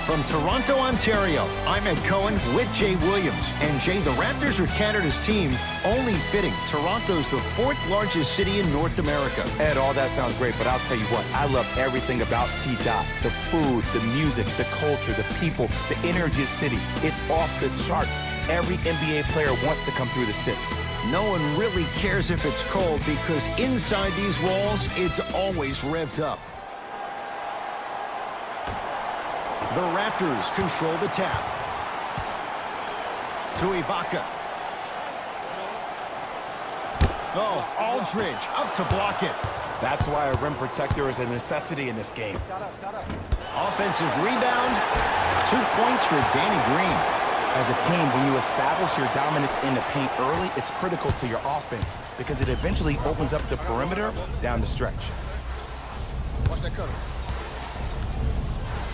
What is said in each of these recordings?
From Toronto, Ontario, I'm Ed Cohen with Jay Williams. And Jay, the Raptors are Canada's team. Only fitting. Toronto's the fourth largest city in North America. Ed, all that sounds great, but I'll tell you what, I love everything about T-Dot. The food, the music, the culture, the people, the energy of the city. It's off the charts. Every NBA player wants to come through the six. No one really cares if it's cold because inside these walls, it's always revved up. The Raptors control the tap. To Ibaka. Oh, Aldridge up to block it. That's why a rim protector is a necessity in this game. Offensive rebound. 2 points for Danny Green. As a team, when you establish your dominance in the paint early, it's critical to your offense because it eventually opens up the perimeter down the stretch. Watch that cutter.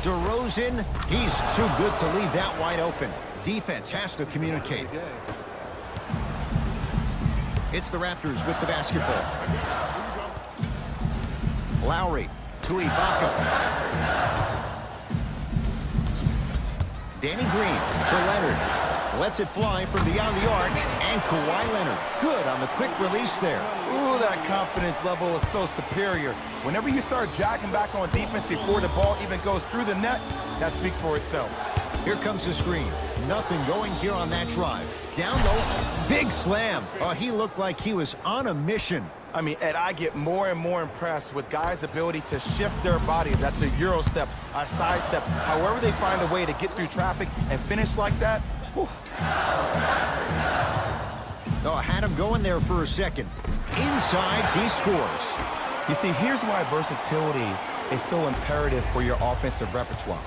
DeRozan, he's too good to leave that wide open. Defense has to communicate. It's the Raptors with the basketball. Lowry to Ibaka. Danny Green to Leonard. Lets it fly from beyond the arc. And Kawhi Leonard. Good on the quick release there. Ooh, that confidence level is so superior. Whenever you start jacking back on defense before the ball even goes through the net, that speaks for itself. Here comes the screen. Nothing going here on that drive. Down low. Big slam. Oh, he looked like he was on a mission. I mean, Ed, I get more and more impressed with guys' ability to shift their body. That's a Euro step, a side step. However they find a way to get through traffic and finish like that, whew. Oh, had him going there for a second. Inside, he scores. You see, here's why versatility is so imperative for your offensive repertoire.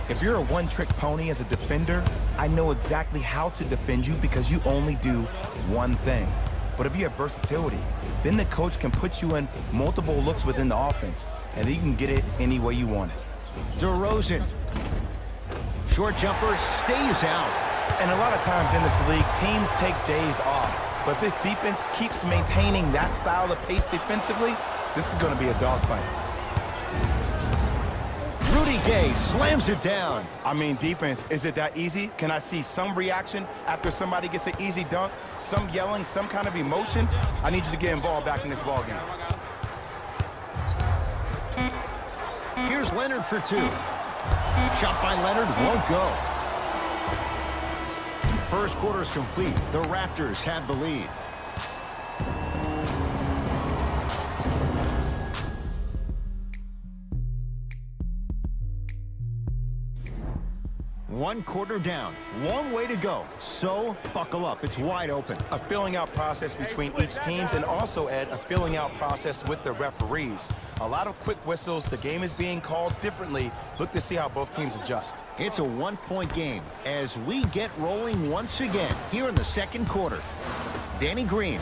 If you're a one-trick pony as a defender, I know exactly how to defend you because you only do one thing. But if you have versatility, then the coach can put you in multiple looks within the offense, and then you can get it any way you want it. DeRozan. Short jumper stays out. And a lot of times in this league, teams take days off. But if this defense keeps maintaining that style of pace defensively, this is going to be a dogfight. Rudy Gay slams it down. I mean, defense, is it that easy? Can I see some reaction after somebody gets an easy dunk? Some yelling, some kind of emotion? I need you to get involved back in this ball game. Here's Leonard for two. Shot by Leonard won't go. First quarter's complete. The Raptors have the lead. One quarter down. Long way to go. So, buckle up. It's wide open. A filling out process between each teams and also, Ed, a filling out process with the referees. A lot of quick whistles. The game is being called differently. Look to see how both teams adjust. It's a one-point game as we get rolling once again here in the second quarter. Danny Green,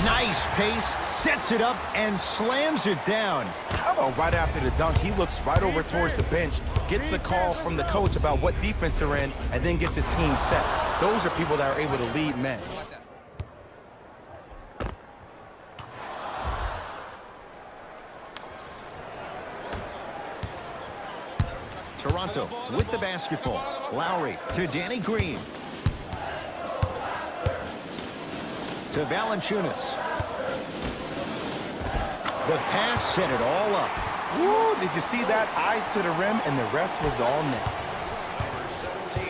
nice pace, sets it up and slams it down. How about right after the dunk, he looks right over towards the bench, gets a call from the coach about what defense they're in, and then gets his team set. Those are people that are able to lead men. Toronto with the basketball. Lowry to Danny Green. To Valanciunas. The pass set it all up. Woo, did you see that? Eyes to the rim, and the rest was all net.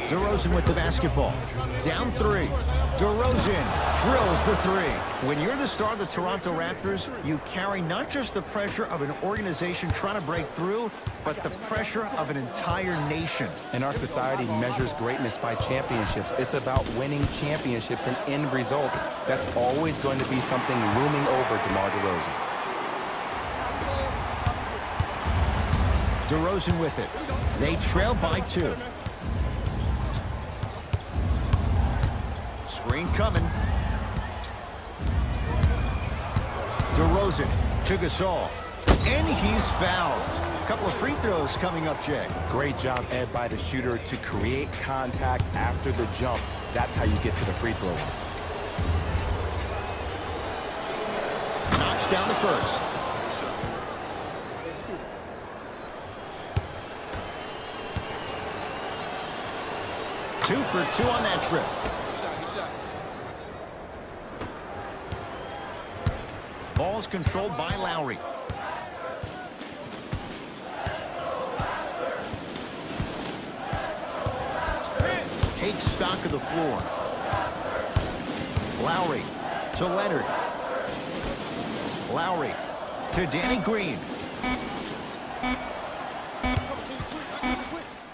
DeRozan with the basketball. Down three. DeRozan drills the three. When you're the star of the Toronto Raptors, you carry not just the pressure of an organization trying to break through, but the pressure of an entire nation. And our society measures greatness by championships. It's about winning championships and end results. That's always going to be something looming over DeMar DeRozan. DeRozan with it. They trail by two. Screen coming. DeRozan to Gasol. And he's fouled. A couple of free throws coming up, Jay. Great job, Ed, by the shooter to create contact after the jump. That's how you get to the free throw line. Knocks down the first. 2 for 2 on that trip. Ball's controlled by Lowry. Takes stock of the floor. Lowry to Leonard. Lowry to Danny Green.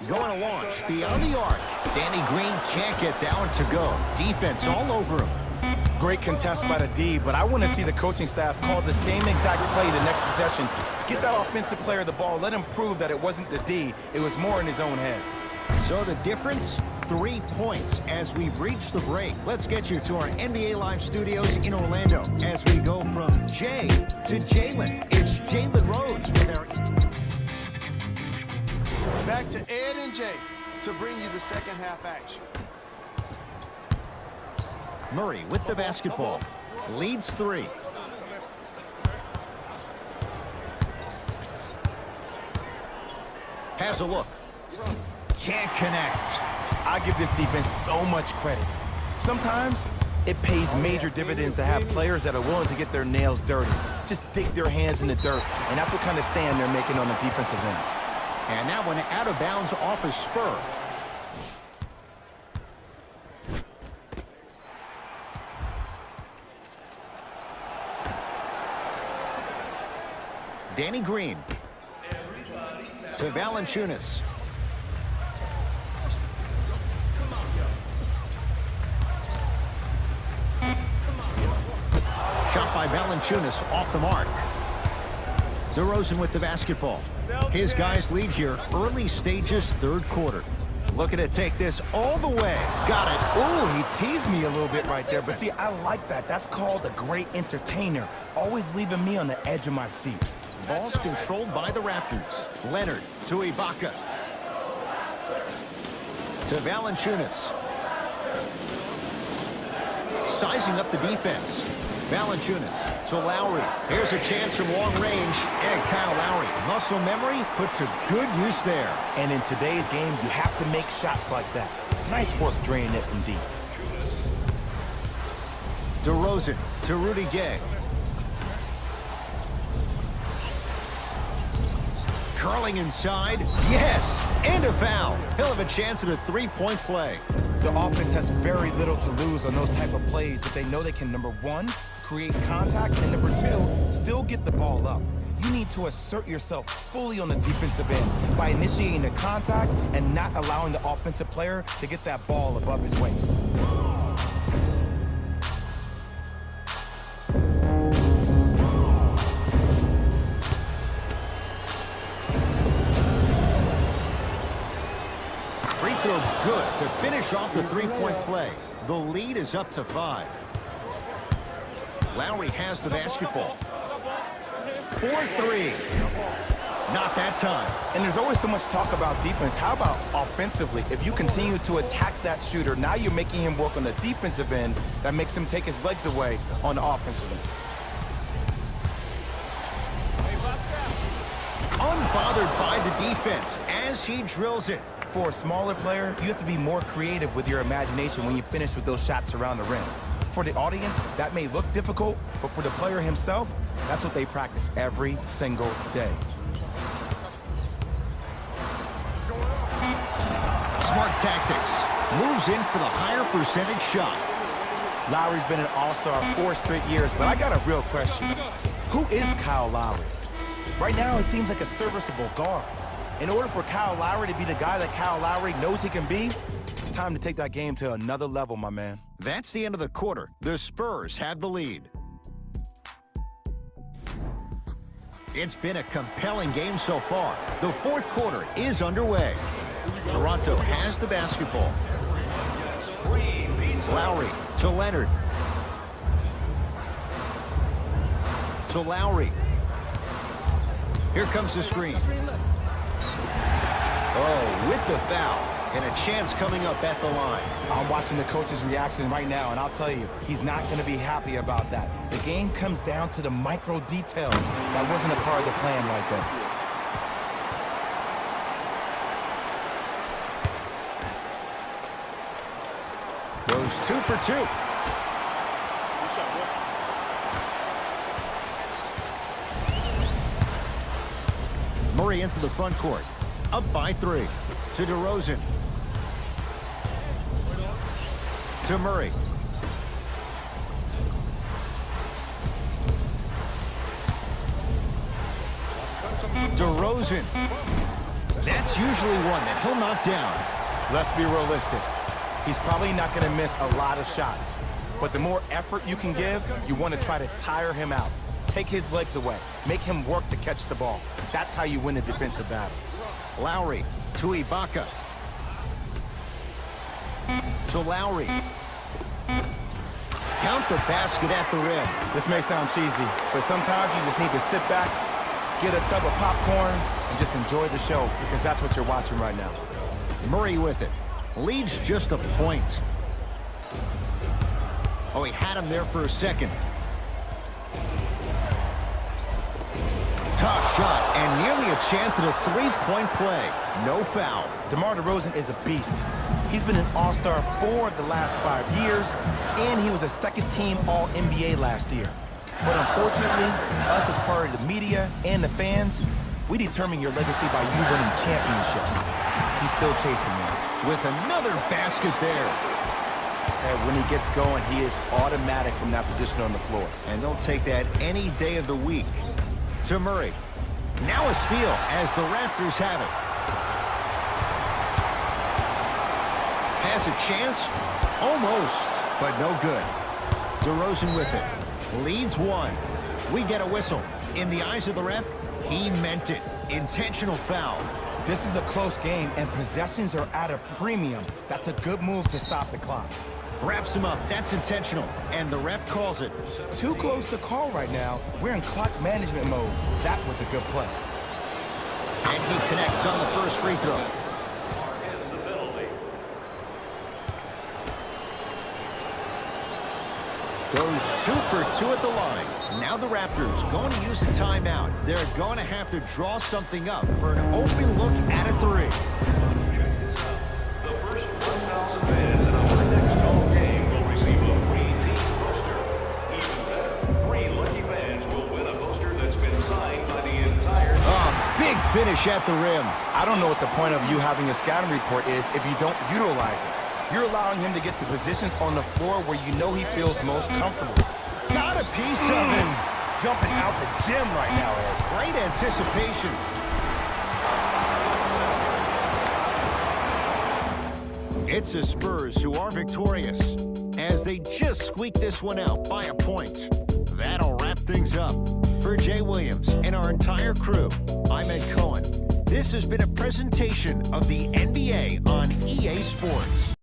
Going to launch beyond the arc. Danny Green can't get that one to go. Defense all over him. Great contest by the D, but I want to see the coaching staff call the same exact play the next possession. Get that offensive player the ball. Let him prove that it wasn't the D. It was more in his own head. So the difference, 3 points as we reach the break. Let's get you to our NBA Live studios in Orlando as we go from Jay to Jalen. It's Jalen Rose with our... Back to Ed and Jay to bring you the second half action. Murray with the basketball. Leads 3. Has a look. Can't connect. I give this defense so much credit. Sometimes it pays major dividends to have players that are willing to get their nails dirty. Just dig their hands in the dirt, and that's what kind of stand they're making on the defensive end. And that one out of bounds off a Spur. Danny Green to Valanciunas. Shot by Valanciunas off the mark. DeRozan with the basketball. His guys lead here early stages, third quarter. Looking to take this all the way. Got it. Ooh, he teased me a little bit right there. But see, I like that. That's called a great entertainer. Always leaving me on the edge of my seat. Ball's controlled by the Raptors. Leonard to Ibaka. To Valanciunas. Sizing up the defense. Valanciunas to Lowry. Here's a chance from long range. And Kyle Lowry. Muscle memory put to good use there. And in today's game, you have to make shots like that. Nice work draining it from deep. DeRozan to Rudy Gay. Curling inside. Yes! And a foul. He'll have a chance at a three-point play. The offense has very little to lose on those type of plays if they know they can, number one, create contact, and number two, still get the ball up. You need to assert yourself fully on the defensive end by initiating the contact and not allowing the offensive player to get that ball above his waist. Free throw good to finish off the three-point play. The lead is up to 5. Lowry has the basketball. 4-3. Not that time. And there's always so much talk about defense. How about offensively? If you continue to attack that shooter, now you're making him work on the defensive end. That makes him take his legs away on the offensive end. Unbothered by the defense as he drills it. For a smaller player, you have to be more creative with your imagination when you finish with those shots around the rim. For the audience, that may look difficult, but for the player himself, that's what they practice every single day. Smart tactics. Moves in for the higher percentage shot. Lowry's been an all-star 4 straight years, but I got a real question. Who is Kyle Lowry? Right now, he seems like a serviceable guard. In order for Kyle Lowry to be the guy that Kyle Lowry knows he can be, it's time to take that game to another level, my man. That's the end of the quarter. The Spurs have the lead. It's been a compelling game so far. The fourth quarter is underway. Toronto has the basketball. Lowry to Leonard. To Lowry. Here comes the screen. Oh, with the foul. And a chance coming up at the line. I'm watching the coach's reaction right now, and I'll tell you, he's not going to be happy about that. The game comes down to the micro details. That wasn't a part of the plan like that. Goes 2 for 2. Murray into the front court. Up by 3. To DeRozan. To Murray. DeRozan. That's usually one that he'll knock down. Let's be realistic. He's probably not going to miss a lot of shots. But the more effort you can give, you want to try to tire him out. Take his legs away. Make him work to catch the ball. That's how you win a defensive battle. Lowry to Ibaka. To Lowry. Count the basket at the rim. This may sound cheesy, but sometimes you just need to sit back, get a tub of popcorn, and just enjoy the show, because that's what you're watching right now. Murray with it. Leads just a point. Oh, he had him there for a second. Tough shot, and nearly a chance at a three-point play. No foul. DeMar DeRozan is a beast. He's been an all-star 4 of the last 5 years, and he was a second-team All-NBA last year. But unfortunately, us as part of the media and the fans, we determine your legacy by you winning championships. He's still chasing me. With another basket there. And when he gets going, he is automatic from that position on the floor. And they'll take that any day of the week. To Murray. Now a steal as the Raptors have it. Has a chance? Almost, but no good. DeRozan with it. Leads 1. We get a whistle. In the eyes of the ref, he meant it. Intentional foul. This is a close game, and possessions are at a premium. That's a good move to stop the clock. Wraps him up. That's intentional. And the ref calls it. Too close to call right now. We're in clock management mode. That was a good play. And he connects on the first free throw. Goes 2 for 2 at the line. Now the Raptors going to use a timeout. They're going to have to draw something up for an open look at a 3. The first 1,000 fans in our next home game will receive a free team poster. Even better, 3 lucky fans will win a poster that's been signed by the entire team. Big finish at the rim. I don't know what the point of you having a scouting report is if you don't utilize it. You're allowing him to get to positions on the floor where you know he feels most comfortable. Got a piece of him. Jumping out the gym right now, Ed. Great anticipation. It's the Spurs who are victorious as they just squeak this one out by a point. That'll wrap things up. For Jay Williams and our entire crew, I'm Ed Cohen. This has been a presentation of the NBA on EA Sports.